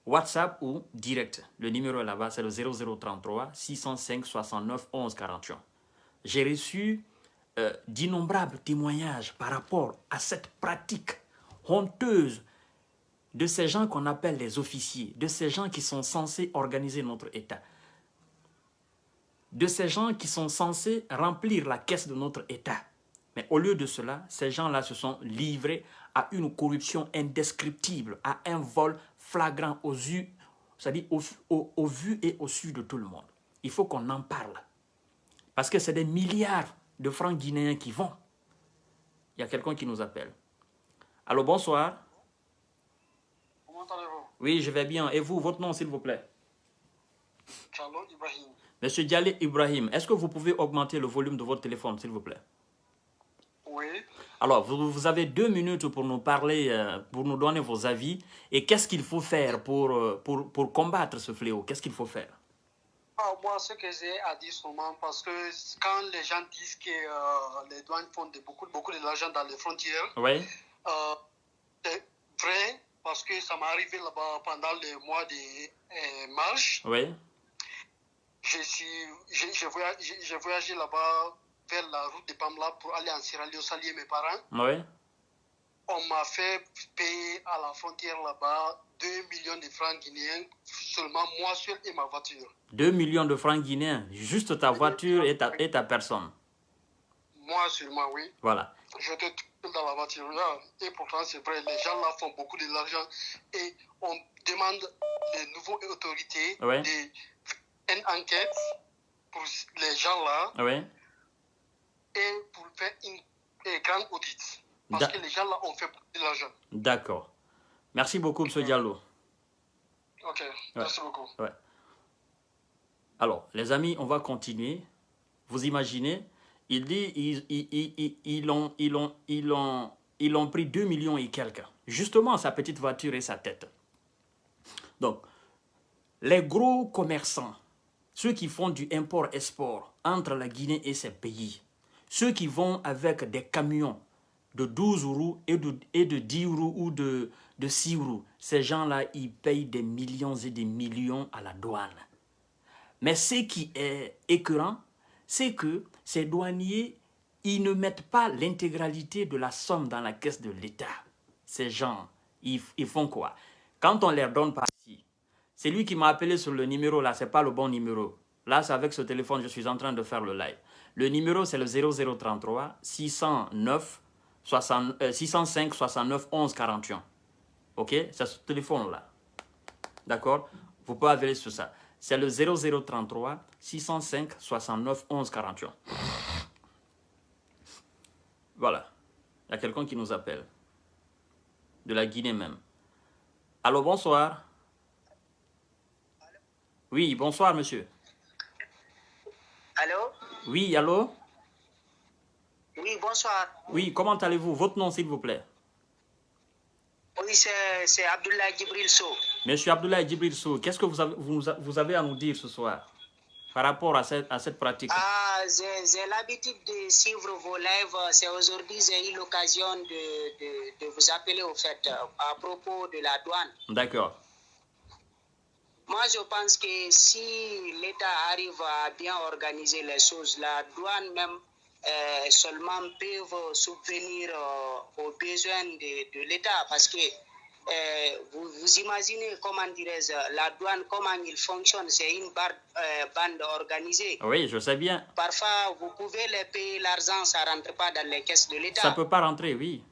WhatsApp ou direct. Le numéro est là-bas, c'est le 0033 605 69 11 41. J'ai reçu d'innombrables témoignages par rapport à cette pratique honteuse de ces gens qu'on appelle les officiers, de ces gens qui sont censés organiser notre État, de ces gens qui sont censés remplir la caisse de notre État. Mais au lieu de cela, ces gens-là se sont livrés à une corruption indescriptible, à un vol flagrant aux yeux, c'est-à-dire au vu et au su de tout le monde. Il faut qu'on en parle. Parce que c'est des milliards de francs guinéens qui vont. Il y a quelqu'un qui nous appelle. Allô, bonsoir. Comment allez-vous? Oui, je vais bien. Et vous, votre nom, s'il vous plaît? Diallo Ibrahim. Monsieur Diallo Ibrahim, est-ce que vous pouvez augmenter le volume de votre téléphone, s'il vous plaît? Oui. Alors, vous avez 2 minutes pour nous parler, pour nous donner vos avis. Et qu'est-ce qu'il faut faire pour combattre ce fléau? Qu'est-ce qu'il faut faire? Moi, ce que j'ai à dire seulement, parce que quand les gens disent que les douanes font beaucoup de l'argent dans les frontières, Oui. C'est vrai, parce que ça m'est arrivé là-bas pendant les mois de mars. Oui. J'ai voyagé là-bas vers la route de Pamla pour aller en Sierra Leone saluer mes parents. Oui. On m'a fait payer à la frontière là-bas 2 millions de francs guinéens, seulement moi seul et ma voiture. 2 millions de francs guinéens, juste ta voiture et ta personne. Moi seulement, oui. Voilà. J'étais tout dans la voiture là. Et pourtant, c'est vrai, les gens là font beaucoup d'argent. Et on demande les nouvelles autorités de faire une enquête pour les gens là. Oui. Et pour faire une grande audit. Parce que les gens là ont fait beaucoup d'argent. D'accord. Merci beaucoup, M. Diallo. Ok, merci beaucoup. Ouais. Alors, les amis, on va continuer. Vous imaginez, il dit ils ont pris 2 millions et quelques. Justement, sa petite voiture et sa tête. Donc, les gros commerçants, ceux qui font du import-export entre la Guinée et ces pays, ceux qui vont avec des camions de 12 roues et de 10 roues ou de 6 roues, ces gens-là, ils payent des millions et des millions à la douane. Mais ce qui est écœurant, c'est que ces douaniers, ils ne mettent pas l'intégralité de la somme dans la caisse de l'État. Ces gens, ils font quoi? Quand on leur donne par ici, c'est lui qui m'a appelé sur le numéro là, ce n'est pas le bon numéro. Là, c'est avec ce téléphone, je suis en train de faire le live. Le numéro, c'est le 0033 605 69 11 41. Ok? C'est ce téléphone-là. D'accord? Vous pouvez appeler sur ça. C'est le 0033 605 69 11 41. Voilà. Il y a quelqu'un qui nous appelle. De la Guinée même. Allô, bonsoir. Oui, bonsoir, monsieur. Allô? Oui, allô? Oui, bonsoir. Oui, comment allez-vous? Votre nom, s'il vous plaît. Oui, c'est Abdoulaye Djibril Sow. Monsieur Abdoulaye Djibril Sow, qu'est-ce que vous avez à nous dire ce soir par rapport à cette pratique? J'ai l'habitude de suivre vos lives. C'est aujourd'hui j'ai eu l'occasion de vous appeler au fait à propos de la douane. D'accord. Moi, je pense que si l'État arrive à bien organiser les choses, la douane même seulement peut subvenir aux besoins de l'État parce que vous imaginez, comment dirais-je, la douane, comment il fonctionne, c'est une bande organisée. Oui, je sais bien. Parfois, vous pouvez les payer l'argent, ça ne rentre pas dans les caisses de l'État. Ça ne peut pas rentrer, oui.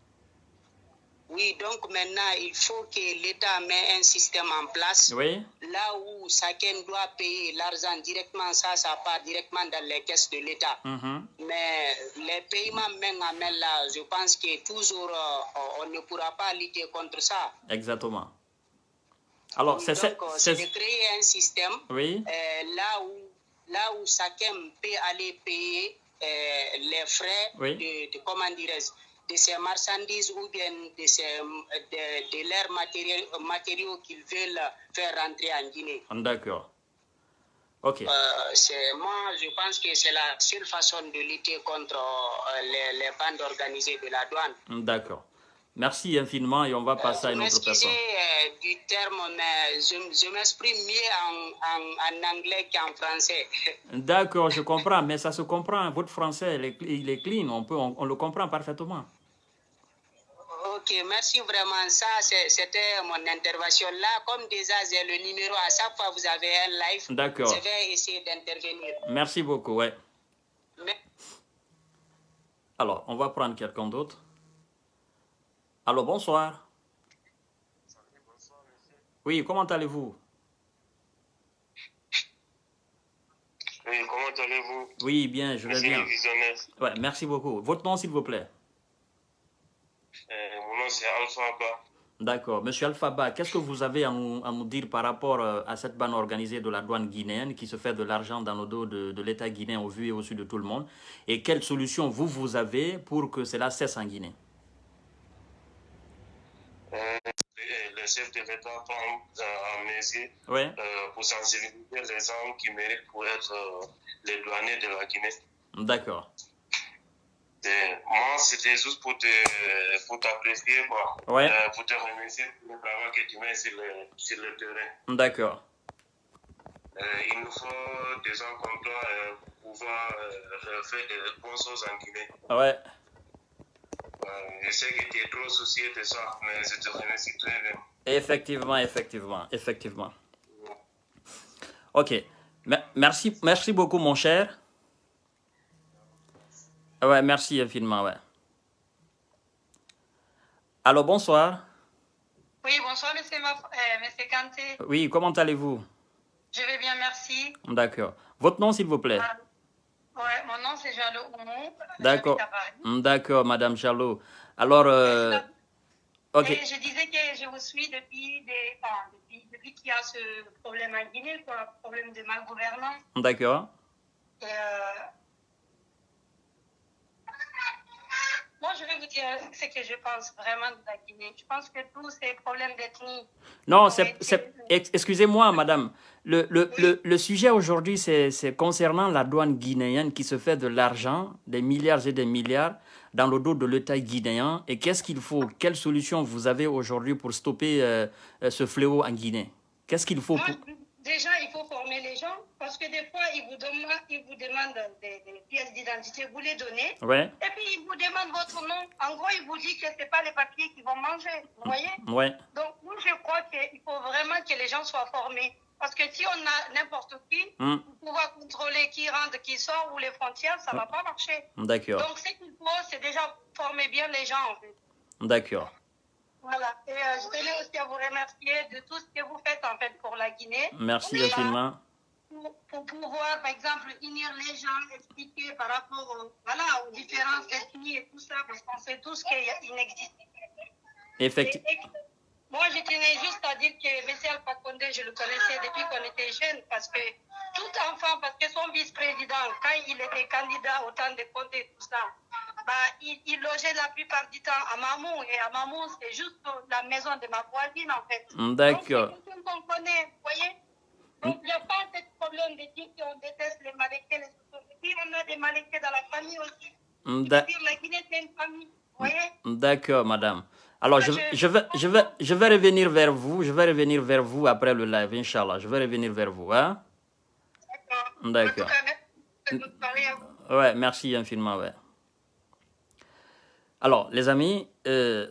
Oui, donc maintenant, il faut que l'État mette un système en place. Oui. Là où chacun doit payer l'argent directement, ça part directement dans les caisses de l'État. Mais les paiements main à main, là, je pense que toujours, on ne pourra pas lutter contre ça. Exactement. Alors, oui, c'est de créer un système là où chacun peut aller payer les frais de comment dirais-je, de ces marchandises ou bien de leurs matériaux qu'ils veulent faire rentrer en Guinée. D'accord. Ok. Moi, je pense que c'est la seule façon de lutter contre les bandes organisées de la douane. D'accord. Merci infiniment et on va passer à une autre personne. Du terme, mais je m'exprime mieux en anglais qu'en français. D'accord, je comprends, mais ça se comprend. Votre français, il est clean, on le comprend parfaitement. Ok, merci vraiment. Ça, c'était mon intervention là. Comme déjà, j'ai le numéro, à chaque fois vous avez un live, d'accord, je vais essayer d'intervenir. Merci beaucoup, ouais. Alors, on va prendre quelqu'un d'autre. Alors, bonsoir. Oui, comment allez-vous? Oui, comment allez-vous? Oui, bien, je vais bien. Visionnaire. Ouais, merci beaucoup. Votre nom, s'il vous plaît? Mon nom, c'est Alpha Ba. D'accord. Monsieur Alphaba, qu'est-ce que vous avez à nous dire par rapport à cette bande organisée de la douane guinéenne qui se fait de l'argent dans le dos de l'État guinéen au vu et au su de tout le monde? Et quelle solution vous avez pour que cela cesse en Guinée? Le chef de l'État prend en mesure ouais. Pour sensibiliser les gens qui méritent pour être les douaniers de la Guinée. D'accord. Moi, c'était juste pour t'apprécier, ouais. Pour te remercier pour le travail que tu mets sur le terrain. D'accord. Il nous faut des gens comme toi pour pouvoir faire des bonnes choses en Guinée. Ouais. Je sais que tu es trop soucié de ça, mais je te remercie très bien. Effectivement. Ok. Merci beaucoup, mon cher. Ouais, merci infiniment, ouais. Allô, bonsoir. Oui, bonsoir, monsieur Kanté. Oui, comment allez-vous? Je vais bien, merci. D'accord. Votre nom, s'il vous plaît? Ouais, mon nom, c'est Jalou Oumou. D'accord. D'accord, Madame Jalou. Alors, ok. Et je disais que je vous suis depuis qu'il y a ce problème en Guinée, problème de mal gouvernance. D'accord. Moi, je vais vous dire ce que je pense vraiment de la Guinée. Je pense que tous ces problèmes d'ethnie... Non, excusez-moi, madame. Le sujet aujourd'hui, c'est concernant la douane guinéenne qui se fait de l'argent, des milliards et des milliards, dans le dos de l'État guinéen. Et qu'est-ce qu'il faut? Quelle solution vous avez aujourd'hui pour stopper ce fléau en Guinée? Qu'est-ce qu'il faut pour... Déjà, il faut former les gens parce que des fois, ils vous demandent des pièces d'identité, vous les donnez. Ouais. Et puis, ils vous demandent votre nom. En gros, ils vous disent que ce n'est pas les papiers qu'ils vont manger. Vous voyez? Ouais. Donc, moi, je crois qu'il faut vraiment que les gens soient formés. Parce que si on a n'importe qui, pour pouvoir contrôler qui rentre, qui sort, ou les frontières, ça ne va pas marcher. D'accord. Donc, ce qu'il faut, c'est déjà former bien les gens, en fait. D'accord. Voilà. Et je tenais aussi à vous remercier de tout ce que vous faites en fait pour la Guinée. Merci infiniment. Pour pouvoir, par exemple, unir les gens, expliquer par rapport aux différences ethniques et tout ça, parce qu'on sait tous qu'il n'existe pas. Effectivement. Moi, je tenais juste à dire que M. Alpha Condé, je le connaissais depuis qu'on était jeune, parce que tout enfant, parce que son vice-président, quand il était candidat au temps de Condé et tout ça, il logeait la plupart du temps à Mamou. Et à Mamou, c'est juste la maison de ma voisine, en fait. D'accord. Donc, c'est quelqu'un qu'on connaît, vous voyez. Donc, il n'y a pas de problème de dire qu'on déteste les Malékés, les Sotométis. On a des Malékés dans la famille aussi. La Guinée, c'est une famille, vous voyez. D'accord, madame. Alors, je vais revenir vers vous. Je vais revenir vers vous après le live, Inch'Allah. Je vais revenir vers vous, hein. D'accord. Ouais, merci infiniment, ouais. Alors, les amis,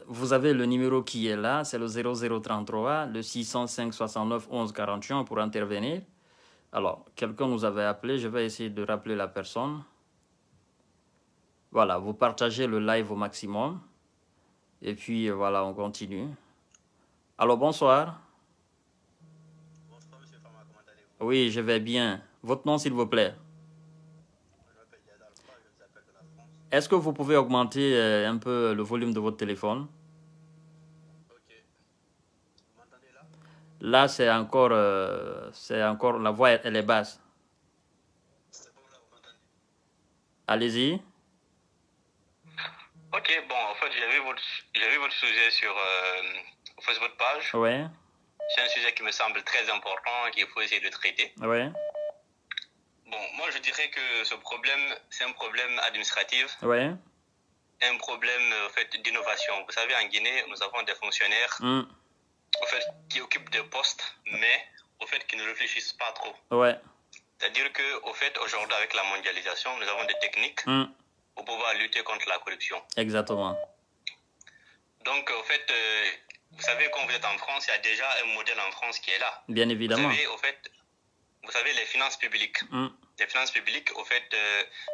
vous avez le numéro qui est là, c'est le 0033, le 605 69 11 41 pour intervenir. Alors, quelqu'un nous avait appelé, je vais essayer de rappeler la personne. Voilà, vous partagez le live au maximum. Et puis, voilà, on continue. Alors, bonsoir. Bonsoir, monsieur Fama, comment allez-vous? Oui, je vais bien. Votre nom, s'il vous plaît? Je m'appelle Yad Alpha, je vous appelle de la France. Est-ce que vous pouvez augmenter un peu le volume de votre téléphone? Ok. Vous m'entendez là? Là, c'est encore, la voix, elle est basse. C'est bon, là, vous m'entendez? Allez-y. Ok, bon, en fait, j'ai vu votre sujet sur votre page. Ouais. C'est un sujet qui me semble très important, qu'il faut essayer de traiter. Ouais. Bon, moi, je dirais que ce problème, c'est un problème administratif. Ouais. un problème en fait, d'innovation. Vous savez, en Guinée, nous avons des fonctionnaires en fait, qui occupent des postes, mais au fait, qui ne réfléchissent pas trop. Ouais. C'est-à-dire qu'au fait, aujourd'hui, avec la mondialisation, nous avons des techniques pour pouvoir lutter contre la corruption. Exactement. Donc, au fait, vous savez, quand vous êtes en France, il y a déjà un modèle en France qui est là. Bien évidemment. Vous savez, au fait, les finances publiques. Les finances publiques, au fait,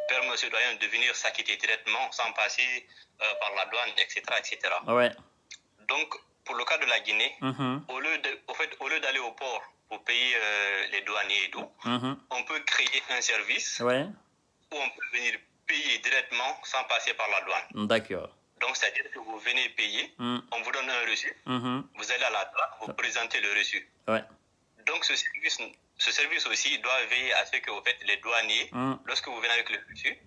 permettent aux citoyens de venir s'acquitter directement sans passer par la douane, etc., etc. Ouais. Donc, pour le cas de la Guinée, au lieu d'aller au port pour payer les douaniers et tout, on peut créer un service où on peut venir payer directement sans passer par la douane. D'accord. Donc, c'est-à-dire que vous venez payer, on vous donne un reçu, vous allez à la douane, vous présentez le reçu. Ouais. Donc, ce service aussi doit veiller à ce que au fait, les douaniers, lorsque vous venez avec le reçu,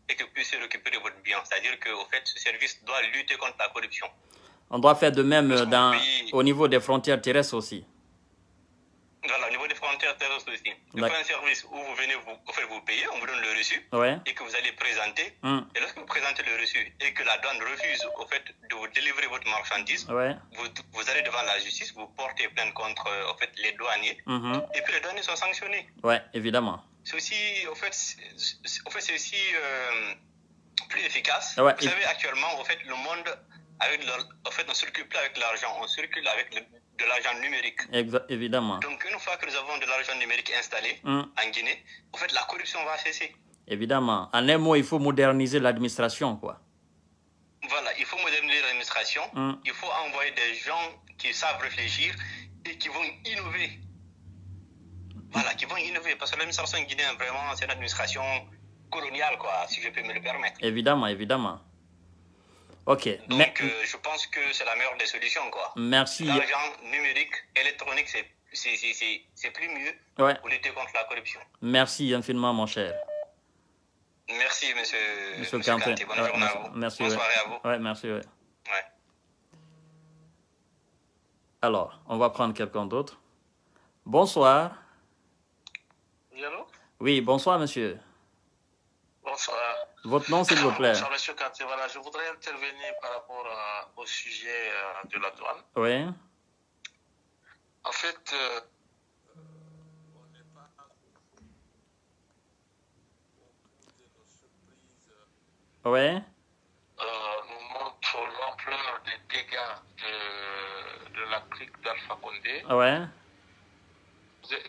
et que vous puissiez récupérer votre bien. C'est-à-dire que au fait, ce service doit lutter contre la corruption. On doit faire de même au niveau des frontières terrestres aussi. Voilà, au niveau des frontières terrestres aussi. Il faut un service où vous venez vous payer, on vous donne le reçu, et que vous allez présenter. Et lorsque vous présentez le reçu et que la douane refuse au fait de vous délivrer votre marchandise, vous allez devant la justice, vous portez plainte contre au fait, les douaniers, et puis les douaniers sont sanctionnés. Ouais, évidemment. C'est aussi, au fait, c'est aussi plus efficace. Ouais, vous savez, actuellement, au fait, le monde, en fait, on ne circule plus avec l'argent, on circule avec de l'argent numérique. Évidemment. Donc, une fois que nous avons de l'argent numérique installé en Guinée, en fait, la corruption va cesser. Évidemment. En un mot, il faut moderniser l'administration, quoi. Voilà, il faut moderniser l'administration. Il faut envoyer des gens qui savent réfléchir et qui vont innover. Voilà, qui vont innover. Parce que l'administration guinéenne, vraiment, c'est une administration coloniale, quoi, si je peux me le permettre. Évidemment, évidemment. Ok. Donc, je pense que c'est la meilleure des solutions, quoi. Merci. L'argent numérique, électronique, c'est plus mieux pour lutter contre la corruption. Merci infiniment, mon cher. Merci, monsieur Kanté. Bonne journée à vous. Merci. Bonne soirée à vous. Ouais, merci. Alors, on va prendre quelqu'un d'autre. Bonsoir. Oui, allô? Oui, bonsoir, monsieur. Bonsoir. Votre nom, s'il vous plaît. Bonsoir, monsieur Kanté. Voilà, je voudrais intervenir par rapport au sujet de la douane. Oui. En fait, Oui. Nous montre l'ampleur des dégâts de la clique d'Alpha Condé. Oui.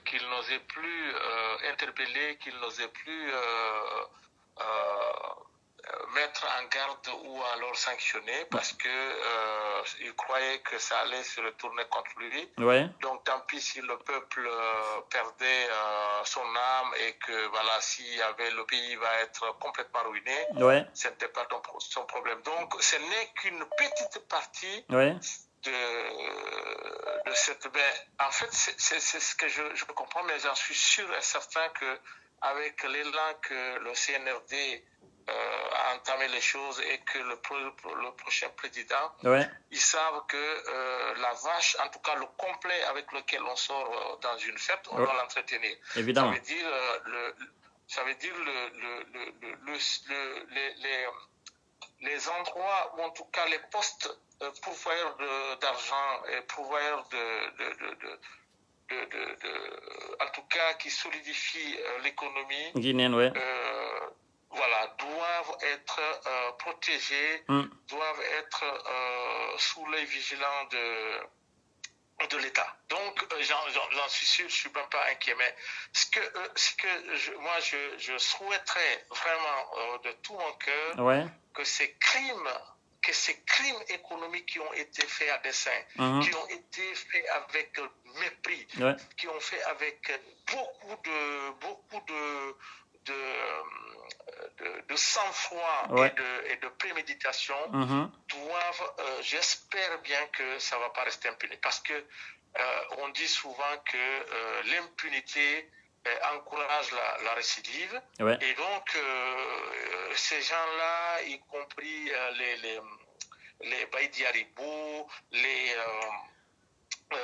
Qu'il n'osait plus interpeller, qu'il n'osait plus mettre en garde ou alors sanctionner parce que il croyait que ça allait se retourner contre lui. Donc tant pis si le peuple perdait son âme et que voilà, le pays va être complètement ruiné, ce n'était pas son problème. Donc ce n'est qu'une petite partie de cette... en fait, c'est ce que je comprends, mais j'en suis sûr et certain qu'avec l'élan que le CNRD a entamé les choses et que le prochain président, ils savent que la vache, en tout cas le complet avec lequel on sort dans une fête, on doit l'entretenir. Évidemment. Ça veut dire les endroits ou en tout cas les postes pourvoyeurs d'argent et pourvoyeurs en tout cas qui solidifient l'économie guinéenne, voilà, doivent être protégés, doivent être sous l'œil vigilant de l'État. Donc, j'en suis sûr, je ne suis même pas inquiet. Mais moi, je souhaiterais vraiment de tout mon cœur que ces crimes économiques qui ont été faits à dessein, qui ont été faits avec mépris, qui ont fait avec beaucoup de sang-froid et de préméditation, doivent, j'espère bien que ça ne va pas rester impuni. Parce que on dit souvent que l'impunité encourage la récidive. Et donc, ces gens-là, y compris les Baïdi Haribo,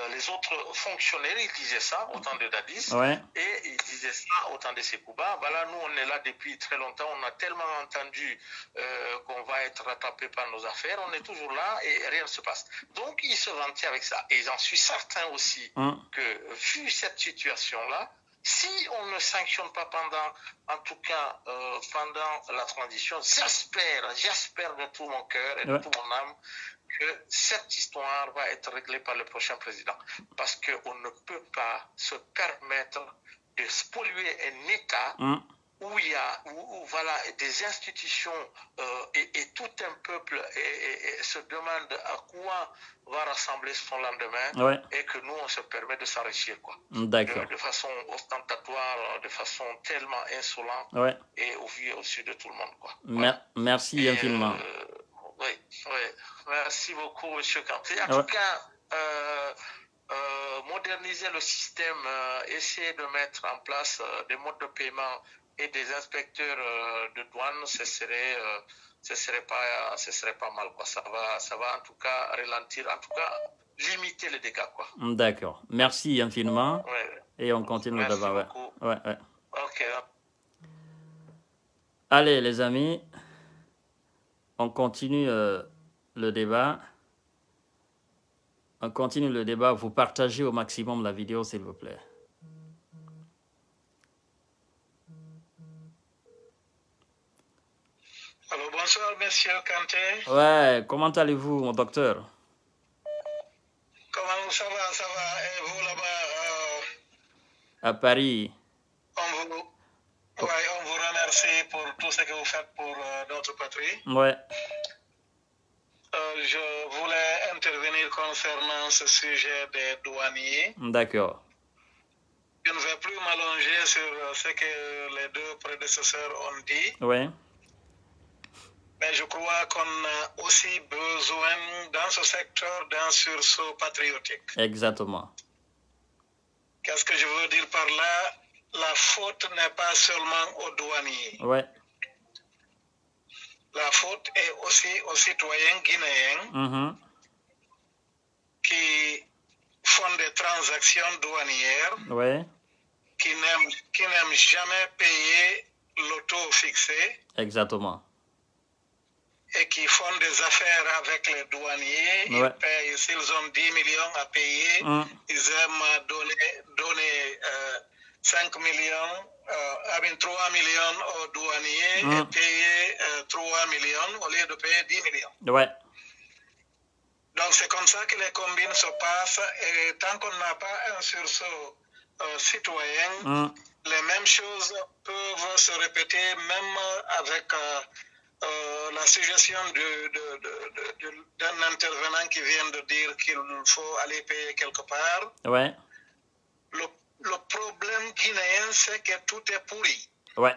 les autres fonctionnaires, ils disaient ça au temps de Dadis, et ils disaient ça au temps de Sekouba. Voilà, nous, on est là depuis très longtemps, on a tellement entendu qu'on va être rattrapé par nos affaires, on est toujours là et rien ne se passe. Donc, ils se vantaient avec ça. Et j'en suis certain aussi que, vu cette situation-là, si on ne sanctionne pas en tout cas, pendant la transition, j'espère de tout mon cœur et de tout mon âme que cette histoire va être réglée par le prochain président. Parce qu'on ne peut pas se permettre de spolier un État où il y a voilà, des institutions et tout un peuple se demande à quoi va rassembler son lendemain et que nous, on se permet de s'enrichir. De façon ostentatoire, de façon tellement insolente et au-dessus de tout le monde. Merci infiniment. Oui. Merci beaucoup, M. Kanté. En tout cas, moderniser le système, essayer de mettre en place des modes de paiement et des inspecteurs de douane, ce serait pas mal. Ça va en tout cas ralentir, en tout cas limiter les dégâts. D'accord. Merci infiniment. Et on continue le débat. Merci beaucoup. Ok. Allez, les amis, on continue le débat. On continue le débat. Vous partagez au maximum la vidéo, s'il vous plaît. Alors, bonsoir, monsieur Kanté. Ouais, comment allez-vous, mon docteur? Comment ça va? Et vous, là-bas à Paris. On vous remercie pour tout ce que vous faites pour notre patrie. Je voulais intervenir concernant ce sujet des douaniers. D'accord. Je ne vais plus m'allonger sur ce que les deux prédécesseurs ont dit. Mais je crois qu'on a aussi besoin, dans ce secteur, d'un sursaut patriotique. Exactement. Qu'est-ce que je veux dire par là? La faute n'est pas seulement aux douaniers. La faute est aussi aux citoyens guinéens qui font des transactions douanières, qui n'aiment jamais payer le taux fixé. Exactement. Et qui font des affaires avec les douaniers. Ils payent, s'ils ont 10 millions à payer, ils aiment donner 5 millions, 3 millions aux douaniers et payer 3 millions au lieu de payer 10 millions. Donc c'est comme ça que les combines se passent et tant qu'on n'a pas un sursaut citoyen, les mêmes choses peuvent se répéter même avec la suggestion d'un intervenant qui vient de dire qu'il faut aller payer quelque part. Le problème guinéen, c'est que tout est pourri. On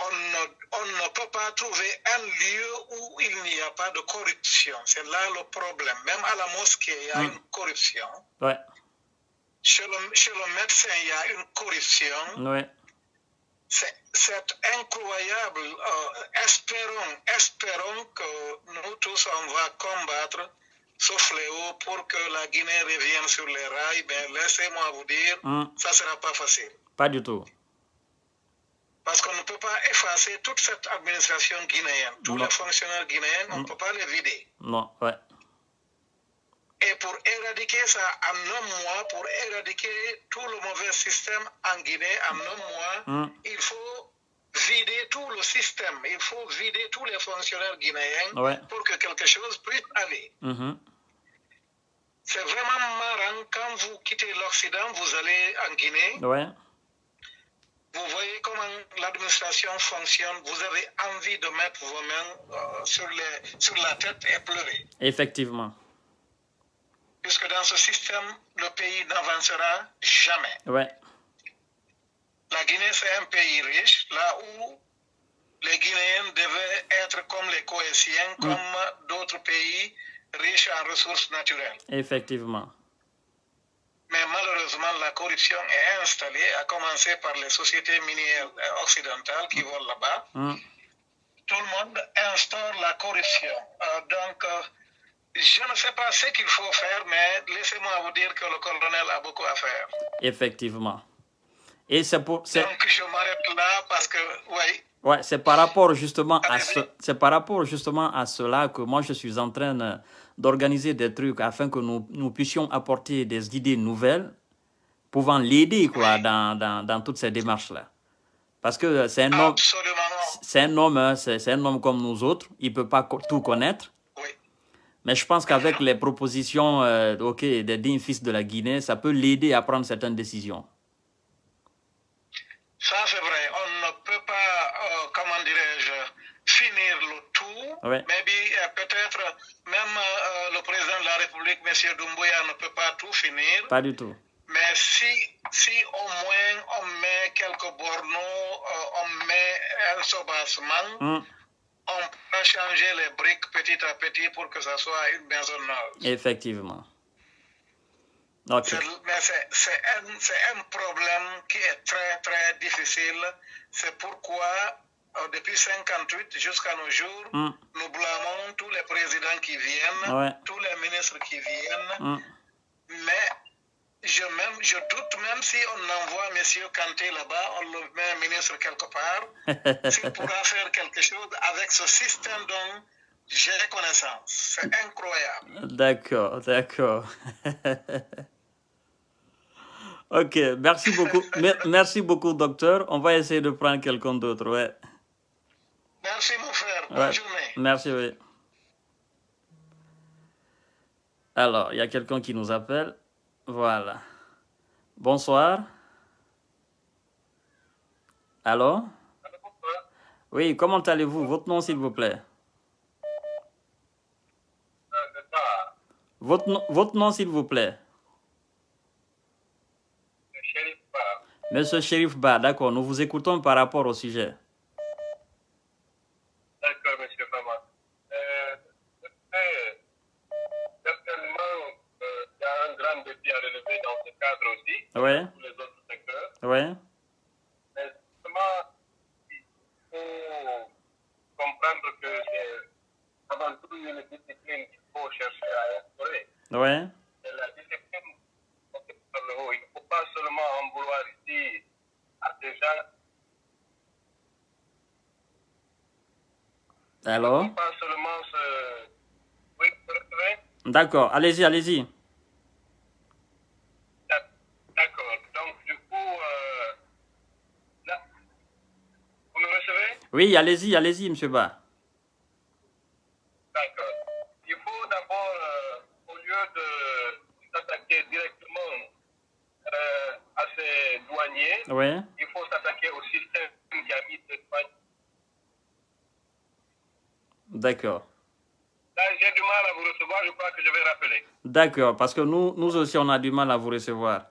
ne peut pas trouver un lieu où il n'y a pas de corruption. C'est là le problème. Même à la mosquée, il y a une corruption. Chez le médecin, il y a une corruption. C'est incroyable. Espérons que nous tous, on va combattre ce fléau pour que la Guinée revienne sur les rails. Mais laissez-moi vous dire, ça ne sera pas facile. Pas du tout. Parce qu'on ne peut pas effacer toute cette administration guinéenne. Tous les fonctionnaires guinéens, on ne peut pas les vider. Et pour éradiquer ça en un mois, pour éradiquer tout le mauvais système en Guinée en un mois, il faut vider tout le système. Il faut vider tous les fonctionnaires guinéens pour que quelque chose puisse aller. C'est vraiment marrant quand vous quittez l'Occident, vous allez en Guinée. Vous voyez comment l'administration fonctionne. Vous avez envie de mettre vos mains sur la tête et pleurer. Effectivement. Puisque dans ce système, le pays n'avancera jamais. La Guinée, c'est un pays riche, là où les Guinéens devaient être comme les Coétiens, comme d'autres pays riches en ressources naturelles. Effectivement. Mais malheureusement, la corruption est installée, à commencer par les sociétés minières occidentales qui vont là-bas. Tout le monde instaure la corruption. Donc, je ne sais pas ce qu'il faut faire, mais laissez-moi vous dire que le colonel a beaucoup à faire. Effectivement. Et c'est pour... Donc, je m'arrête là parce que, oui. Ouais, c'est par rapport justement à cela que moi je suis en train d'organiser des trucs afin que nous puissions apporter des idées nouvelles pouvant l'aider quoi dans toutes ces démarches là. Parce que c'est un homme, c'est un homme comme nous autres, il peut pas tout connaître. Oui. Mais je pense qu'avec les propositions des dignes fils de la Guinée, ça peut l'aider à prendre certaines décisions. Ça, c'est vrai. On ne peut pas, comment dirais-je, finir le tout. Oui. Mais peut-être même le président de la République, M. Doumbouya, ne peut pas tout finir. Pas du tout. Mais si au moins on met quelques borneaux, on met un soubassement, on peut changer les briques petit à petit pour que ça soit une maison neuve. Effectivement. Okay. Mais c'est un problème qui est très, très difficile. C'est pourquoi, depuis 1958 jusqu'à nos jours, nous blâmons tous les présidents qui viennent, tous les ministres qui viennent. Mais je doute même si on envoie M. Kanté là-bas, on le met ministre quelque part, s'il pourra faire quelque chose avec ce système dont j'ai connaissance. C'est incroyable. D'accord, d'accord. Ok, merci beaucoup. Merci beaucoup, docteur. On va essayer de prendre quelqu'un d'autre, ouais. Merci, mon frère. Bonne journée. Merci, oui. Alors, il y a quelqu'un qui nous appelle. Voilà. Bonsoir. Allô? Oui, comment allez-vous? Votre nom, s'il vous plaît. Votre nom, s'il vous plaît. Monsieur Chérif Ba, d'accord, nous vous écoutons par rapport au sujet. D'accord, monsieur Fama. Certainement, il y a un grand défi à relever dans ce cadre aussi, oui. Pour les autres secteurs. Oui. Mais justement, il faut comprendre que c'est avant tout une discipline qu'il faut chercher à instaurer. Oui. C'est la discipline par le haut. Il ne faut pas seulement en vouloir ici à des gens. Alors? Il ne faut pas seulement se. Oui, vous recevez? D'accord, allez-y, allez-y. D'accord. Donc, du coup, là, vous me recevez? Oui, allez-y, monsieur Ba. D'accord. Il faut d'abord, au lieu de s'attaquer directement à ces douaniers, oui. Il faut s'attaquer au système qui a mis ces douaniers. D'accord. Là, j'ai du mal à vous recevoir, je crois que je vais rappeler. D'accord, parce que nous aussi, on a du mal à vous recevoir.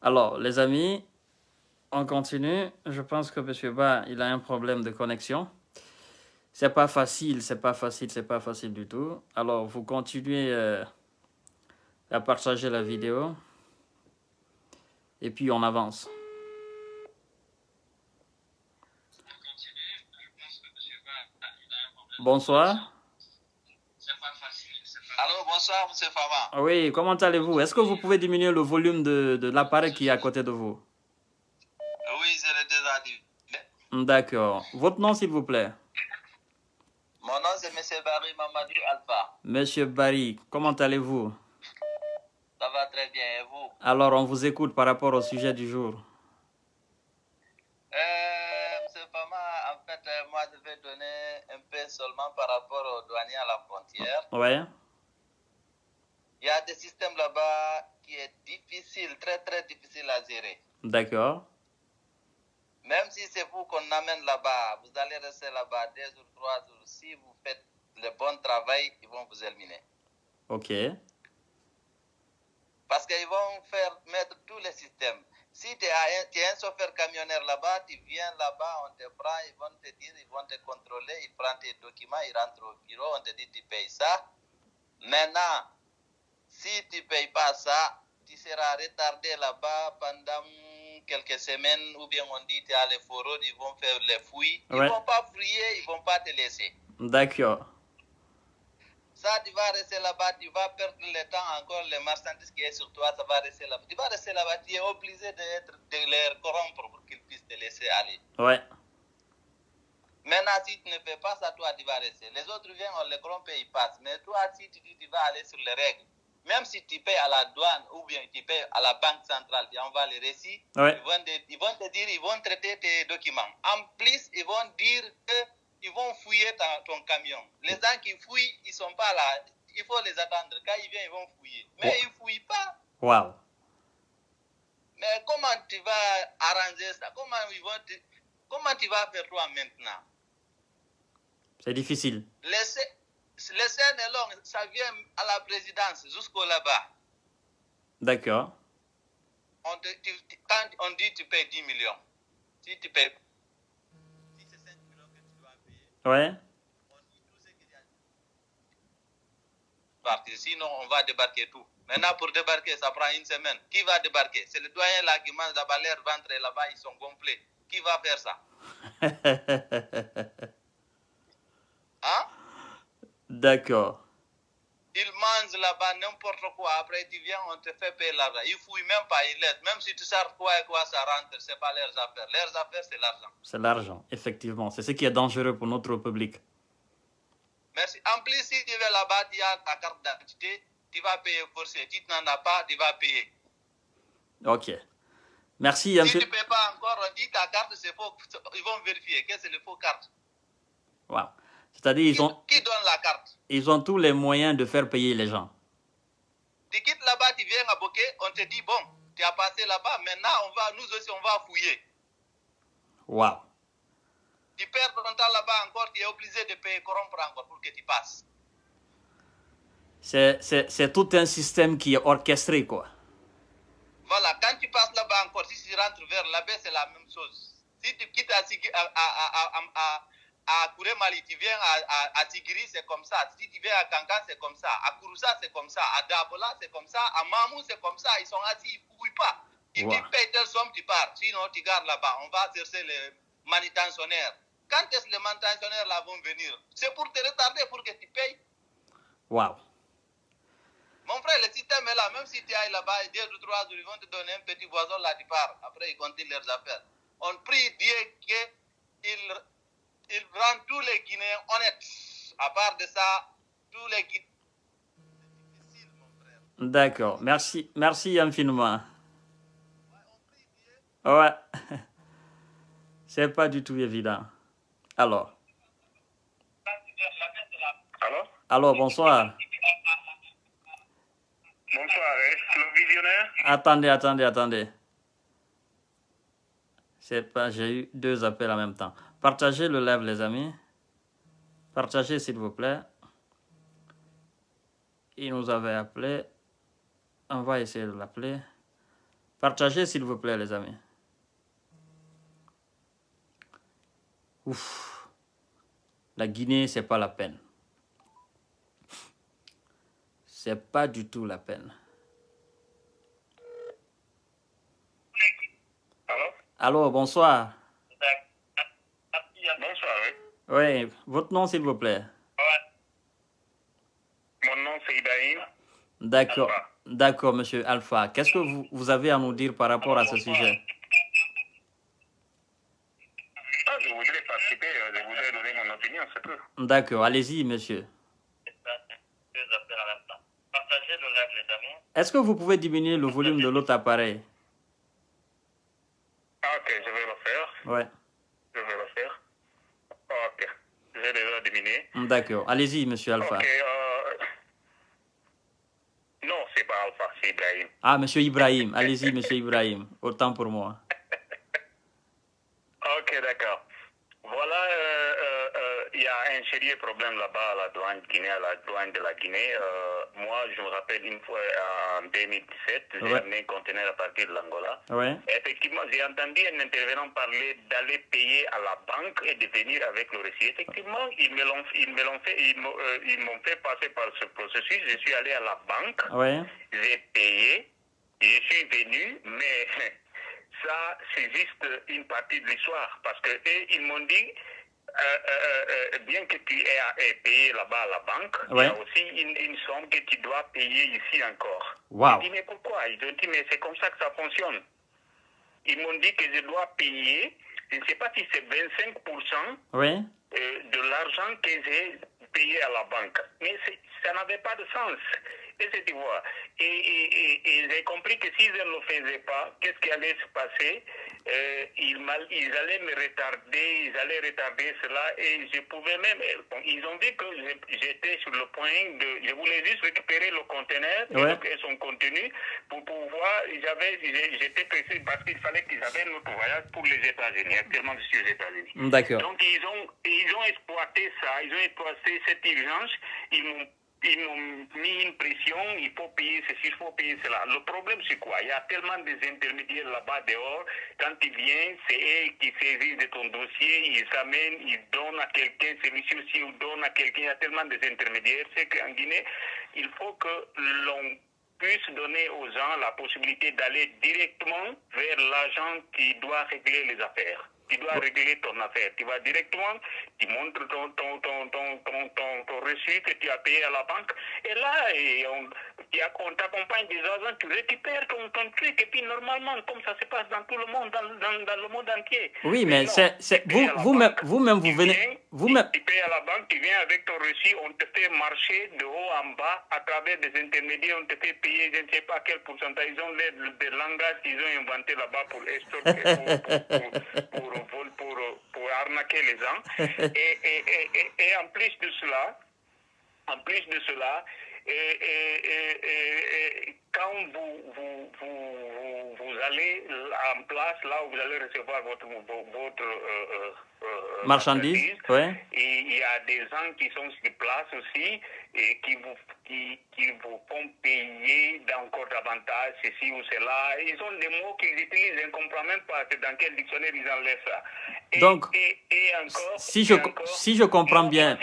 Alors, les amis, on continue. Je pense que M. Ba, il a un problème de connexion. C'est pas facile du tout. Alors, vous continuez à partager la vidéo. Et puis, on avance. Bonsoir. Allô, bonsoir, M. Fama. Oui, comment allez-vous? Est-ce que vous pouvez diminuer le volume de l'appareil qui est à côté de vous? Oui, je l'ai déjà dit. D'accord. Votre nom, s'il vous plaît? Mon nom, c'est M. Barry Mamadou Alpha. Monsieur Barry, comment allez-vous? Ça va très bien, et vous? Alors, on vous écoute par rapport au sujet du jour. M. Fama, en fait, moi, je vais donner un peu seulement par rapport aux douaniers à la frontière. Oui. Il y a des systèmes là-bas qui est difficile, très, très difficile à gérer. D'accord. Même si c'est vous qu'on amène là-bas, vous allez rester là-bas 2 jours, 3 jours. Si vous faites le bon travail, ils vont vous éliminer. Ok. Parce qu'ils vont mettre tous les systèmes. Si tu es un chauffeur camionneur là-bas, tu viens là-bas, on te prend, ils vont te dire, ils vont te contrôler, ils prennent tes documents, ils rentrent au bureau, on te dit tu payes ça. Maintenant, si tu ne payes pas ça, tu seras retardé là-bas pendant quelques semaines, ou bien on dit tu es à les forêts, ils vont faire les fouilles. Ils ne vont pas fouiller, ils ne vont pas te laisser. D'accord. Ça, tu vas rester là-bas, tu vas perdre le temps encore, les marchandises qui est sur toi, ça va rester là-bas. Tu vas rester là-bas, tu es obligé de les corrompre pour qu'ils puissent te laisser aller. Ouais. Maintenant, si tu ne fais pas ça, toi, tu vas rester. Les autres viennent, on les corrompt et ils passent. Mais toi, si tu dis tu vas aller sur les règles, même si tu payes à la douane ou bien tu payes à la banque centrale, tu envoies les récits, ouais. ils vont te dire, ils vont traiter tes documents. En plus, ils vont dire qu'ils vont fouiller ton camion. Les gens qui fouillent, ils ne sont pas là. Il faut les attendre. Quand ils viennent, ils vont fouiller. Mais ils ne fouillent pas. Wow. Mais comment tu vas arranger ça? Comment tu vas faire toi maintenant? C'est difficile. Le scène est long, ça vient à la présidence, jusqu'au là-bas. D'accord. Quand on dit tu payes 10 millions, si tu payes, si c'est 5 millions que tu dois payer, ouais. On dit tout ce qu'il y a. Sinon, on va débarquer tout. Maintenant, pour débarquer, ça prend une semaine. Qui va débarquer? C'est le doyen là qui mange là-bas, leur ventre là-bas, ils sont gonflés. Qui va faire ça? Hein? D'accord. Ils mangent là-bas n'importe quoi. Après, tu viens, on te fait payer l'argent. Ils fouillent même pas, ils laissent. Même si tu sais quoi et quoi ça rentre, c'est pas leurs affaires. Leurs affaires, c'est l'argent. C'est l'argent, effectivement. C'est ce qui est dangereux pour notre public. Merci. En plus, si tu vas là-bas, tu as ta carte d'identité, tu vas payer forcé. Si tu n'en as pas, tu vas payer. Ok. Merci. Si tu ne payes pas encore, on dit ta carte, c'est faux. Ils vont vérifier que c'est le faux carte. Wow. C'est-à-dire, qui donne la carte? Ils ont tous les moyens de faire payer les gens. Tu quittes là-bas, tu viens à Boké, on te dit, bon, tu as passé là-bas, maintenant, nous aussi, on va fouiller. Wow. Tu perds ton temps là-bas encore, tu es obligé de payer, corrompre encore pour que tu passes. C'est tout un système qui est orchestré, quoi. Voilà, quand tu passes là-bas encore, si tu rentres vers là-bas, c'est la même chose. Si tu quittes à Kouré-Mali, tu viens à Tigiri, c'est comme ça. Si tu viens à Kankan, c'est comme ça. À Kouroussa, c'est comme ça. À Dabola, c'est comme ça. À Mamou, c'est comme ça. Ils sont assis, ils ne fouillent pas. Ils te payent telle somme, tu pars. Sinon, tu gardes là-bas. On va chercher les manutentionnaires. Quand est-ce que les manutentionnaires là vont venir? C'est pour te retarder, pour que tu payes. Waouh. Mon frère, le système est là. Même si tu ailles là-bas, 2 ou 3 jours, ils vont te donner un petit boisson là, tu pars. Après, ils continuent leurs affaires. On prie Dieu qu'il rend tous les Guinéens honnêtes. À part de ça, tous les Guinéens... C'est difficile, mon frère. D'accord. Merci infiniment. Ouais. C'est pas du tout évident. Alors. Alors, bonsoir. Bonsoir, est-ce le visionnaire? Attendez. C'est pas, j'ai eu 2 appels en même temps. Partagez le live, les amis. Partagez, s'il vous plaît. Il nous avait appelé. On va essayer de l'appeler. Partagez, s'il vous plaît, les amis. Ouf. La Guinée, c'est pas la peine. C'est pas du tout la peine. Allô, bonsoir. Bonsoir, oui. Oui, votre nom, s'il vous plaît. Mon nom, c'est Ibrahim. D'accord, monsieur Alpha. Qu'est-ce que vous avez à nous dire par rapport à ce sujet? Je voudrais participer, je voudrais donner mon opinion, c'est tout. D'accord, allez-y, monsieur. Est-ce que vous pouvez diminuer le volume de l'autre appareil? Ok, je vais le faire. Ouais. Je vais le faire. Ok, je vais déjà diminuer. D'accord, allez-y, monsieur Alpha. Ok, non, c'est pas Alpha, c'est Ibrahim. Ah, monsieur Ibrahim, allez-y, monsieur Ibrahim. Autant pour moi. Ok, d'accord. Voilà, il y a un sérieux problème là-bas à la douane de la Guinée. Moi, je me rappelle une fois en 2017, j'ai amené un conteneur à partir de l'Angola. Ouais. Effectivement, j'ai entendu un intervenant parler d'aller payer à la banque et de venir avec le récit. Effectivement, ils m'ont fait passer par ce processus. Je suis allé à la banque, j'ai payé, je suis venu, mais ça, c'est juste une partie de l'histoire. Parce que ils m'ont dit, bien que tu aies payé là-bas à la banque, il y a aussi une somme que tu dois payer ici encore. Wow. Je dis, mais pourquoi? Ils ont dit, mais c'est comme ça que ça fonctionne. Ils m'ont dit que je dois payer, je ne sais pas si c'est 25% de l'argent que j'ai payé à la banque. Mais ça n'avait pas de sens. Et tu vois. Et j'ai compris que s'ils ne le faisaient pas, qu'est-ce qui allait se passer? Ils allaient me retarder, ils allaient retarder cela et je pouvais même... Ils ont vu que j'étais sur le point de... Je voulais juste récupérer le conteneur et son contenu pour pouvoir... J'étais pressé parce qu'il fallait qu'ils avaient notre voyage pour les États-Unis. Actuellement, je suis aux États-Unis. D'accord. Donc, ils ont exploité ça, ils ont exploité cette urgence, ils m'ont mis une pression, il faut payer ceci, il faut payer cela. Le problème, c'est quoi? Il y a tellement des intermédiaires là-bas dehors. Quand ils viennent, c'est eux qui saisissent de ton dossier, ils s'amènent, ils donnent à quelqu'un, celui-ci aussi, ils donnent à quelqu'un. Il y a tellement des intermédiaires. C'est qu'en Guinée, il faut que l'on puisse donner aux gens la possibilité d'aller directement vers l'agent qui doit régler les affaires. Tu dois régler ton affaire. Tu vas directement, tu montres ton reçu que tu as payé à la banque. Et là, on t'accompagne des agents, tu récupères ton truc. Et puis normalement, comme ça se passe dans tout le monde, dans le monde entier. Oui, mais vous-même, vous venez... Tu payes à la banque, tu viens avec ton reçu, on te fait marcher de haut en bas à travers des intermédiaires, on te fait payer, je ne sais pas quel pourcentage. Ils ont des langages qu'ils ont inventés là-bas pour pour arnaquer les gens. Et en plus de cela, quand vous allez en place, là où vous allez recevoir votre marchandise, et il y a des gens qui sont sur place aussi et qui vous font payer encore davantage ceci ou cela. Ils ont des mots qu'ils utilisent, je ne comprends même pas dans quel dictionnaire ils enlèvent ça. Donc, encore, si je comprends bien...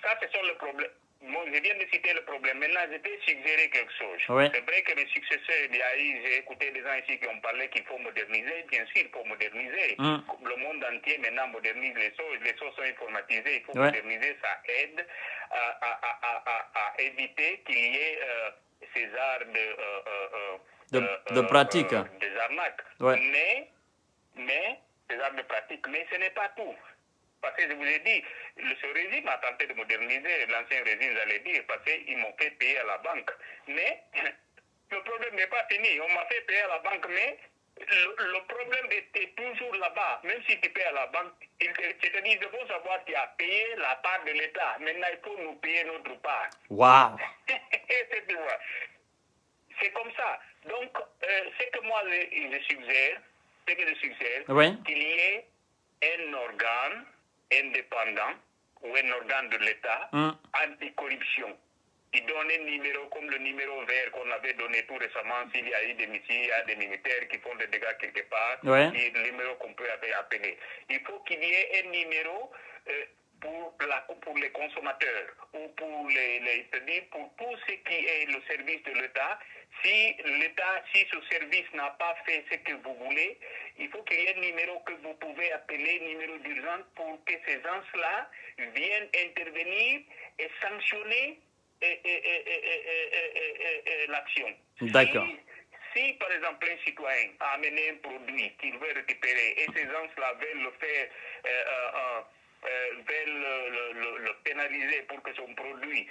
Ça, ce sont les problèmes. Bon, je viens de citer le problème. Maintenant, je peux suggérer quelque chose. Oui. C'est vrai que les successeurs d'IAI, j'ai écouté des gens ici qui ont parlé qu'il faut moderniser. Bien sûr, il faut moderniser. Le monde entier maintenant modernise les choses. Les choses sont informatisées. Il faut moderniser. Ça aide à éviter qu'il y ait ces arts de pratique. Des arnaques. Mais ces arts de pratique. Mais ce n'est pas tout. Parce que je vous ai dit, ce régime a tenté de moderniser, l'ancien régime, j'allais dire, parce qu'ils m'ont fait payer à la banque. Mais le problème n'est pas fini. On m'a fait payer à la banque, mais le problème était toujours là-bas. Même si tu payes à la banque, c'est-à-dire qu'il faut savoir que tu as payé la part de l'État. Maintenant, il faut nous payer notre part. Waouh! C'est comme ça. Donc, ce que moi je suggère, qu'il y ait un organe indépendant ou un organe de l'État anticorruption qui donne un numéro comme le numéro vert qu'on avait donné tout récemment s'il y a eu des missiles, il y a des militaires qui font des dégâts quelque part, et le numéro qu'on peut appeler. Il faut qu'il y ait un numéro pour les consommateurs ou pour c'est-à-dire pour tout ce qui est le service de l'État. Si ce service n'a pas fait ce que vous voulez, il faut qu'il y ait un numéro que vous pouvez appeler numéro d'urgence pour que ces gens-là viennent intervenir et sanctionner l'action. D'accord. Si, par exemple, un citoyen a amené un produit qu'il veut récupérer et ces gens-là veulent le faire, veulent le pénaliser pour que son produit,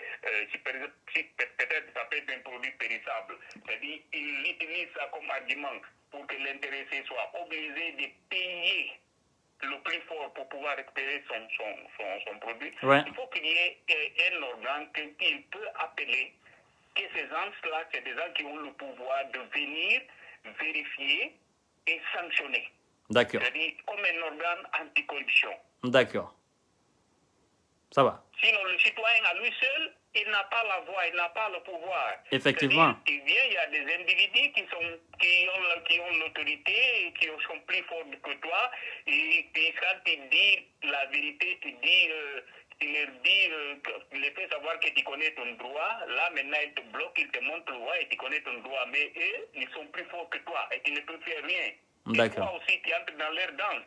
peut-être ça peut être un produit périssable, c'est-à-dire il utilise ça comme argument pour que l'intéressé soit obligé de payer le plus fort pour pouvoir récupérer son produit. Il faut qu'il y ait un organe qu'il peut appeler, que ces gens-là, c'est des gens qui ont le pouvoir de venir vérifier et sanctionner. D'accord. C'est-à-dire comme un organe anticorruption. D'accord. Ça va. Sinon, le citoyen à lui seul, il n'a pas la voix, il n'a pas le pouvoir. Effectivement. Il y a des individus qui ont l'autorité et qui sont plus forts que toi. Et puis quand tu dis la vérité, tu leur dis, tu les fais savoir que tu connais ton droit. Là, maintenant, ils te bloquent, ils te montrent le droit et tu connais ton droit. Mais eux, ils sont plus forts que toi et tu ne peux faire rien. D'accord. Et toi aussi, tu entres dans leur danse.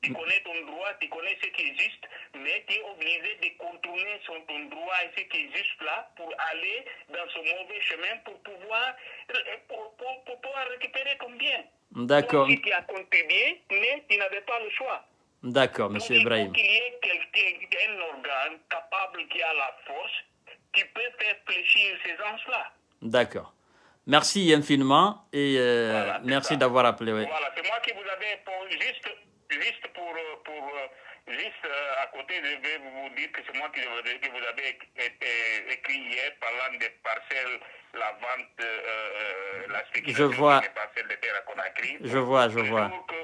Tu connais ton droit, tu connais ce qui est juste, mais tu es obligé de contourner ton droit et ce qui est juste là pour aller dans ce mauvais chemin pour pouvoir récupérer ton bien. D'accord. Si tu as contribué, mais tu n'avais pas le choix. D'accord, M. Ibrahim. Il faut qu'il y ait quelqu'un, un organe capable qui a la force, qui peut faire fléchir ces gens-là. D'accord. Merci infiniment et voilà, merci d'avoir appelé. Oui. Voilà, c'est moi qui vous avais juste à côté, je vais vous dire que c'est moi qui vous avez écrit hier parlant des parcelles, la vente, la spéculation des parcelles de terre à Conakry. Je vois. Le jour que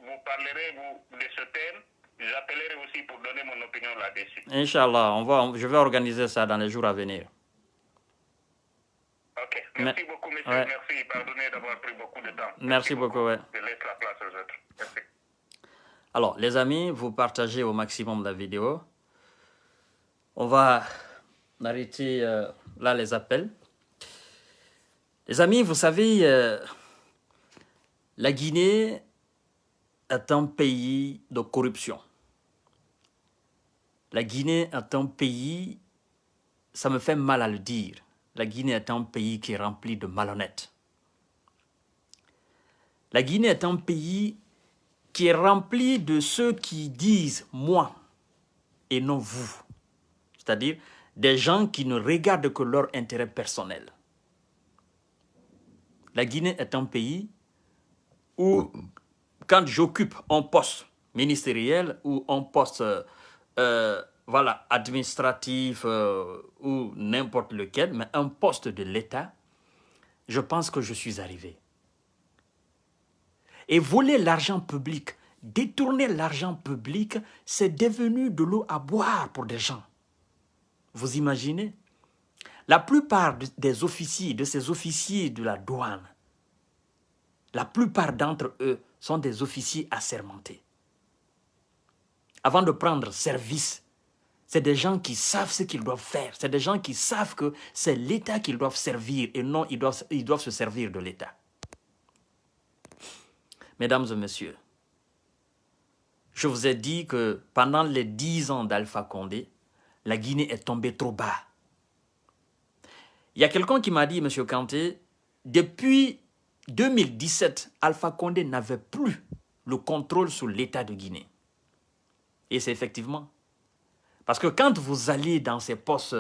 vous parlerez de ce thème, j'appellerai aussi pour donner mon opinion là-dessus. Inch'Allah, je vais organiser ça dans les jours à venir. Ok, merci beaucoup, monsieur. Ouais. Merci, pardonnez d'avoir pris beaucoup de temps. Merci beaucoup, ouais. Je laisse la place aux autres. Merci. Alors, les amis, vous partagez au maximum la vidéo. On va arrêter là les appels. Les amis, vous savez, la Guinée est un pays de corruption. La Guinée est un pays, ça me fait mal à le dire, la Guinée est un pays qui est rempli de malhonnêtes. La Guinée est un pays qui est rempli de ceux qui disent « moi » et non « vous ». C'est-à-dire des gens qui ne regardent que leur intérêt personnel. La Guinée est un pays où, quand j'occupe un poste ministériel ou un poste voilà, administratif ou n'importe lequel, mais un poste de l'État, je pense que je suis arrivé. Et voler l'argent public, détourner l'argent public, c'est devenu de l'eau à boire pour des gens. Vous imaginez? La plupart des officiers, de ces officiers de la douane, la plupart d'entre eux sont des officiers assermentés. Avant de prendre service, c'est des gens qui savent ce qu'ils doivent faire. C'est des gens qui savent que c'est l'État qu'ils doivent servir et non ils doivent se servir de l'État. Mesdames et messieurs, je vous ai dit que pendant les 10 ans d'Alpha Condé, la Guinée est tombée trop bas. Il y a quelqu'un qui m'a dit, M. Kanté, depuis 2017, Alpha Condé n'avait plus le contrôle sur l'État de Guinée. Et c'est effectivement. Parce que quand vous allez dans ces postes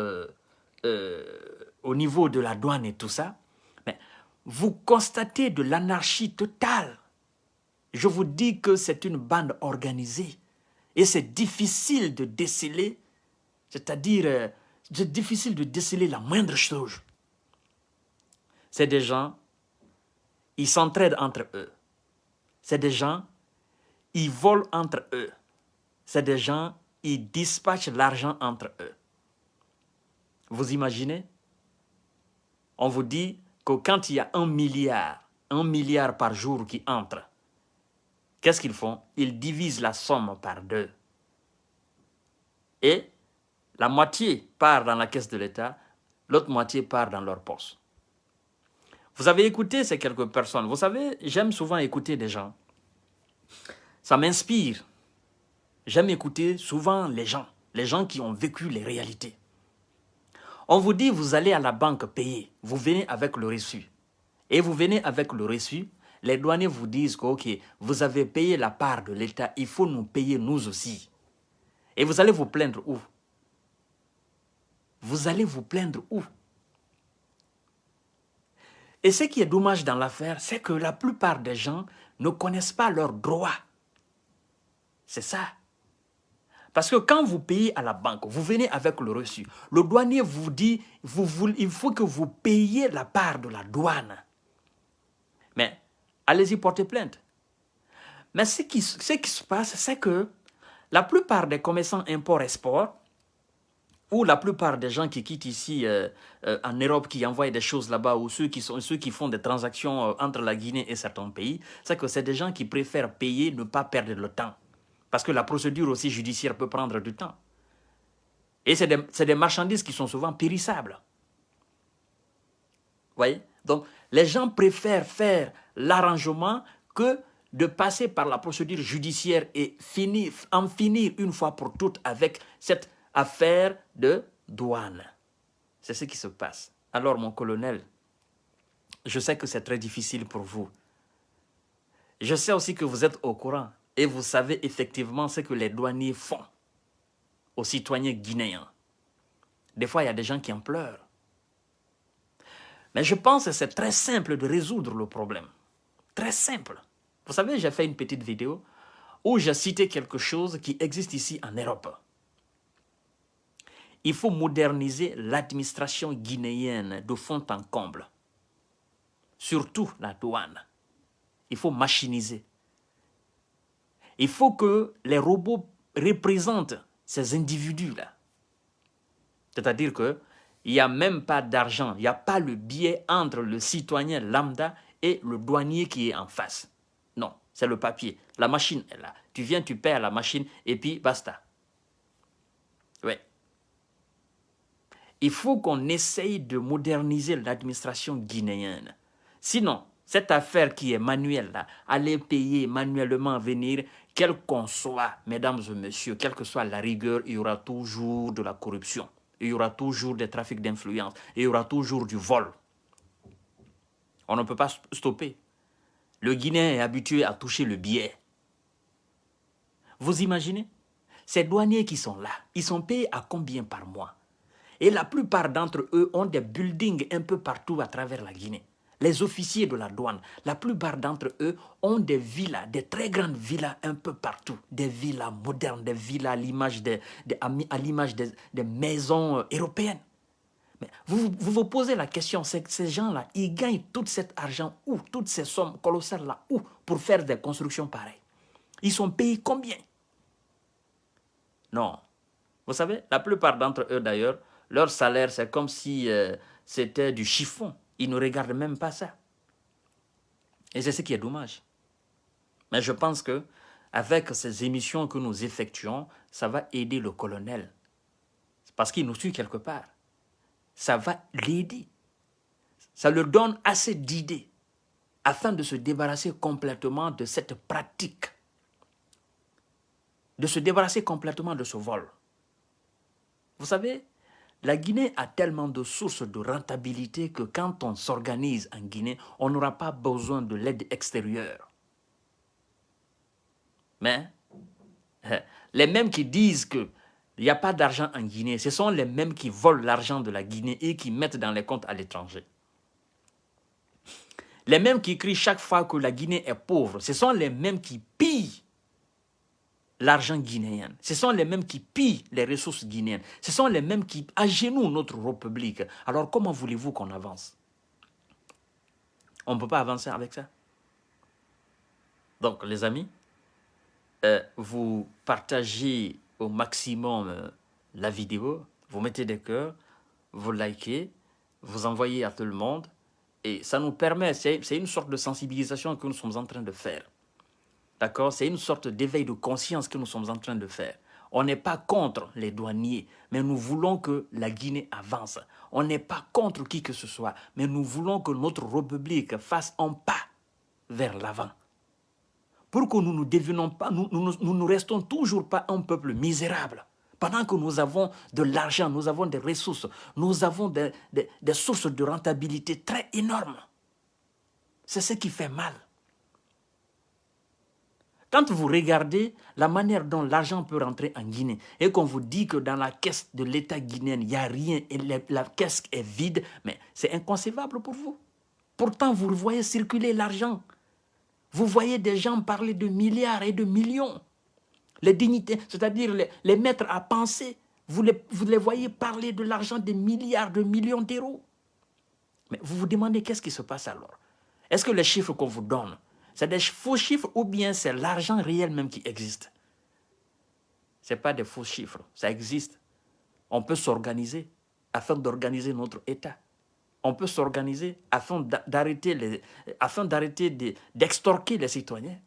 au niveau de la douane et tout ça, mais vous constatez de l'anarchie totale. Je vous dis que c'est une bande organisée. Et c'est difficile de déceler, c'est-à-dire, c'est difficile de déceler la moindre chose. C'est des gens, ils s'entraident entre eux. C'est des gens, ils volent entre eux. C'est des gens, ils dispatchent l'argent entre eux. Vous imaginez? On vous dit que quand il y a 1 milliard par jour qui entre, qu'est-ce qu'ils font? Ils divisent la somme par 2. Et la moitié part dans la caisse de l'État, l'autre moitié part dans leur poste. Vous avez écouté ces quelques personnes. Vous savez, j'aime souvent écouter des gens. Ça m'inspire. J'aime écouter souvent les gens qui ont vécu les réalités. On vous dit, vous allez à la banque payer. Vous venez avec le reçu. Et vous venez avec le reçu. Les douaniers vous disent que, ok, vous avez payé la part de l'État, il faut nous payer nous aussi. Et vous allez vous plaindre où? Vous allez vous plaindre où? Et ce qui est dommage dans l'affaire, c'est que la plupart des gens ne connaissent pas leurs droits. C'est ça. Parce que quand vous payez à la banque, vous venez avec le reçu. Le douanier vous dit, il faut que vous payiez la part de la douane. Mais allez-y porter plainte. Mais ce qui se passe, c'est que la plupart des commerçants import-export, ou la plupart des gens qui quittent ici en Europe, qui envoient des choses là-bas, ou ceux qui font des transactions entre la Guinée et certains pays, c'est que c'est des gens qui préfèrent payer, ne pas perdre le temps. Parce que la procédure aussi judiciaire peut prendre du temps. Et c'est des marchandises qui sont souvent périssables. Vous voyez? Donc, les gens préfèrent faire l'arrangement que de passer par la procédure judiciaire et en finir une fois pour toutes avec cette affaire de douane. C'est ce qui se passe. Alors, mon colonel, je sais que c'est très difficile pour vous. Je sais aussi que vous êtes au courant et vous savez effectivement ce que les douaniers font aux citoyens guinéens. Des fois, il y a des gens qui en pleurent. Mais je pense que c'est très simple de résoudre le problème. Très simple. Vous savez, j'ai fait une petite vidéo où j'ai cité quelque chose qui existe ici en Europe. Il faut moderniser l'administration guinéenne de fond en comble. Surtout la douane. Il faut machiniser. Il faut que les robots représentent ces individus-là. C'est-à-dire qu'il n'y a même pas d'argent, il n'y a pas le biais entre le citoyen lambda et le douanier qui est en face. Non, c'est le papier. La machine est là. Tu viens, tu paies à la machine et puis basta. Oui. Il faut qu'on essaye de moderniser l'administration guinéenne. Sinon, cette affaire qui est manuelle, là, aller payer manuellement, venir, quel qu'on soit, mesdames et messieurs, quelle que soit la rigueur, il y aura toujours de la corruption. Il y aura toujours des trafics d'influence. Il y aura toujours du vol. On ne peut pas stopper. Le Guinéen est habitué à toucher le billet. Vous imaginez? Ces douaniers qui sont là, ils sont payés à combien par mois? Et la plupart d'entre eux ont des buildings un peu partout à travers la Guinée. Les officiers de la douane, la plupart d'entre eux ont des villas, des très grandes villas un peu partout. Des villas modernes, des villas à l'image des maisons européennes. Mais vous vous posez la question, c'est que ces gens-là, ils gagnent tout cet argent où? Toutes ces sommes colossales-là où? Pour faire des constructions pareilles. Ils sont payés combien? Non. Vous savez, la plupart d'entre eux d'ailleurs, leur salaire, c'est comme si c'était du chiffon. Ils ne regardent même pas ça. Et c'est ce qui est dommage. Mais je pense que avec ces émissions que nous effectuons, ça va aider le colonel. Parce qu'il nous suit quelque part. Ça va l'aider. Ça leur donne assez d'idées afin de se débarrasser complètement de cette pratique. De se débarrasser complètement de ce vol. Vous savez, la Guinée a tellement de sources de rentabilité que quand on s'organise en Guinée, on n'aura pas besoin de l'aide extérieure. Mais les mêmes qui disent qu'il n'y a pas d'argent en Guinée, ce sont les mêmes qui volent l'argent de la Guinée et qui mettent dans les comptes à l'étranger. Les mêmes qui crient chaque fois que la Guinée est pauvre, ce sont les mêmes qui pillent l'argent guinéen. Ce sont les mêmes qui pillent les ressources guinéennes. Ce sont les mêmes qui agenouillent notre république. Alors comment voulez-vous qu'on avance? On ne peut pas avancer avec ça. Donc les amis, vous partagez au maximum la vidéo, vous mettez des cœurs, vous likez, vous envoyez à tout le monde et ça nous permet, c'est une sorte de sensibilisation que nous sommes en train de faire. D'accord? C'est une sorte d'éveil de conscience que nous sommes en train de faire. On n'est pas contre les douaniers, mais nous voulons que la Guinée avance. On n'est pas contre qui que ce soit, mais nous voulons que notre république fasse un pas vers l'avant. Pour que nous ne devenions pas, nous ne restons toujours pas un peuple misérable. Pendant que nous avons de l'argent, nous avons des ressources, nous avons des sources de rentabilité très énormes. C'est ce qui fait mal. Quand vous regardez la manière dont l'argent peut rentrer en Guinée et qu'on vous dit que dans la caisse de l'État guinéen, il n'y a rien et la caisse est vide, mais c'est inconcevable pour vous. Pourtant, vous voyez circuler l'argent. Vous voyez des gens parler de milliards et de millions. Les dignités, c'est-à-dire les maîtres à penser, vous les voyez parler de l'argent des milliards, de millions d'euros. Mais vous vous demandez qu'est-ce qui se passe alors? Est-ce que les chiffres qu'on vous donne, c'est des faux chiffres ou bien c'est l'argent réel même qui existe? Ce n'est pas des faux chiffres, ça existe. On peut s'organiser afin d'organiser notre État. On peut s'organiser afin d'arrêter d'extorquer les citoyens.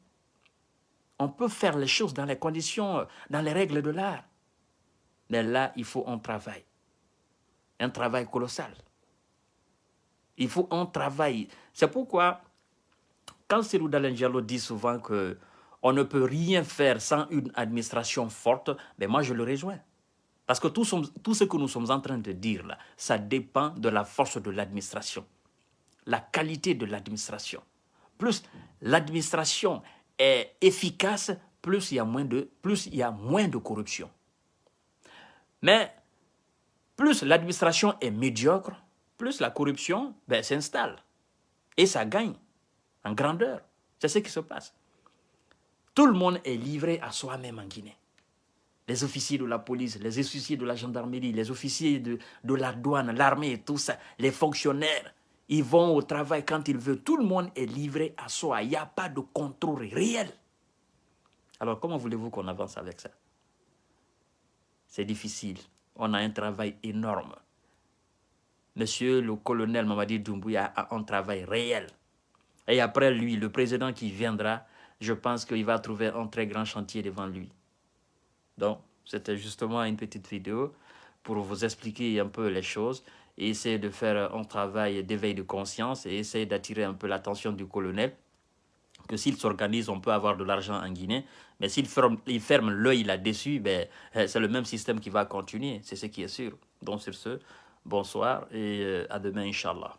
On peut faire les choses dans les conditions, dans les règles de l'art. Mais là, il faut un travail colossal. Il faut un travail. C'est pourquoi quand Cellou Dalein Diallo dit souvent qu'on ne peut rien faire sans une administration forte, ben moi je le rejoins. Parce que tout ce que nous sommes en train de dire là, ça dépend de la force de l'administration. La qualité de l'administration. Plus l'administration est efficace, plus il y a moins de corruption. Mais plus l'administration est médiocre, plus la corruption s'installe. Et ça gagne en grandeur. C'est ce qui se passe. Tout le monde est livré à soi-même en Guinée. Les officiers de la police, les officiers de la gendarmerie, les officiers de la douane, l'armée et tout ça, les fonctionnaires, ils vont au travail quand ils veulent. Tout le monde est livré à soi. Il n'y a pas de contrôle réel. Alors, comment voulez-vous qu'on avance avec ça? C'est difficile. On a un travail énorme. Monsieur le colonel Mamadi Doumbouya a un travail réel. Et après lui, le président qui viendra, je pense qu'il va trouver un très grand chantier devant lui. Donc, c'était justement une petite vidéo pour vous expliquer un peu les choses et essayer de faire un travail d'éveil de conscience et essayer d'attirer un peu l'attention du colonel. Que s'il s'organise, on peut avoir de l'argent en Guinée. Mais s'il ferme l'œil là-dessus, c'est le même système qui va continuer. C'est ce qui est sûr. Donc, sur ce, bonsoir et à demain, Inch'Allah.